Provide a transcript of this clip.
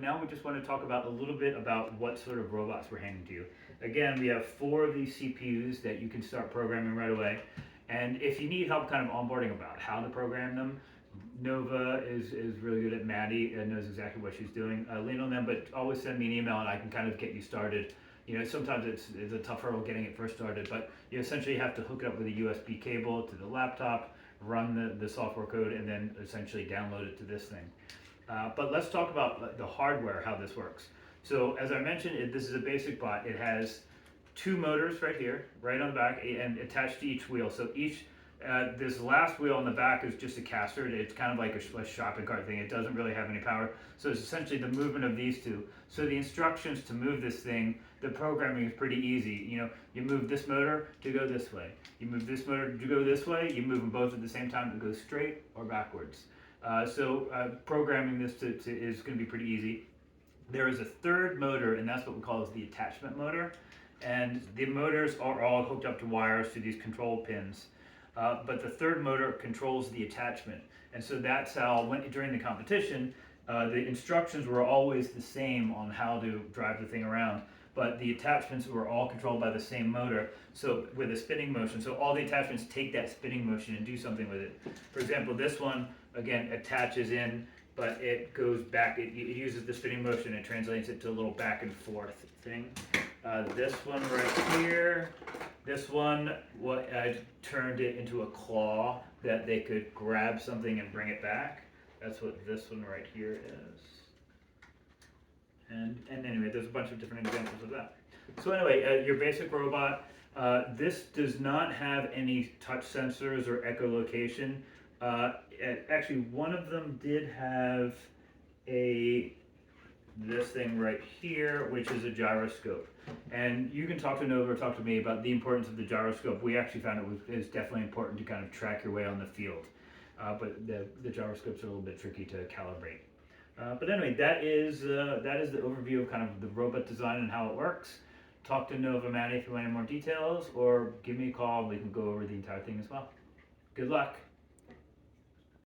now we just want to talk about a little bit about what sort of robots we're handing to you. Again, we have 4 of these CPUs that you can start programming right away. And if you need help kind of onboarding about how to program them, Nova is really good at Maddie and knows exactly what she's doing. Lean on them, but always send me an email and I can kind of get you started. You know, sometimes it's a tough hurdle getting it first started, but you essentially have to hook it up with a USB cable to the laptop, run the software code, and then essentially download it to this thing. But let's talk about the hardware, how this works. So as I mentioned, this is a basic bot. It has 2 motors right here, right on the back, and attached to each wheel. So this last wheel on the back is just a caster. It's kind of like a shopping cart thing. It doesn't really have any power. So it's essentially the movement of these 2. So the instructions to move this thing, the programming is pretty easy. You know, you move this motor to go this way. You move this motor to go this way. You move them both at the same time to go straight or backwards. Programming this is going to be pretty easy. There is a third motor, and that's what we call the attachment motor. And the motors are all hooked up to wires to these control pins. But the third motor controls the attachment. And so that's how, during the competition, the instructions were always the same on how to drive the thing around. But the attachments were all controlled by the same motor, so with a spinning motion. So all the attachments take that spinning motion and do something with it. For example, this one, again, attaches in, but it goes back. It uses the spinning motion and translates it to a little back and forth thing. This one right here, this one, I turned it into a claw that they could grab something and bring it back. That's what this one right here is. And anyway, there's a bunch of different examples of that. So anyway, your basic robot, this does not have any touch sensors or echolocation. Actually, one of them did have this thing right here, which is a gyroscope. And you can talk to Nova or talk to me about the importance of the gyroscope. We actually found it is definitely important to kind of track your way on the field. But the gyroscopes are a little bit tricky to calibrate. But anyway, that is the overview of kind of the robot design and how it works. Talk to Nova Maddie if you want any more details, or give me a call and we can go over the entire thing as well. Good luck.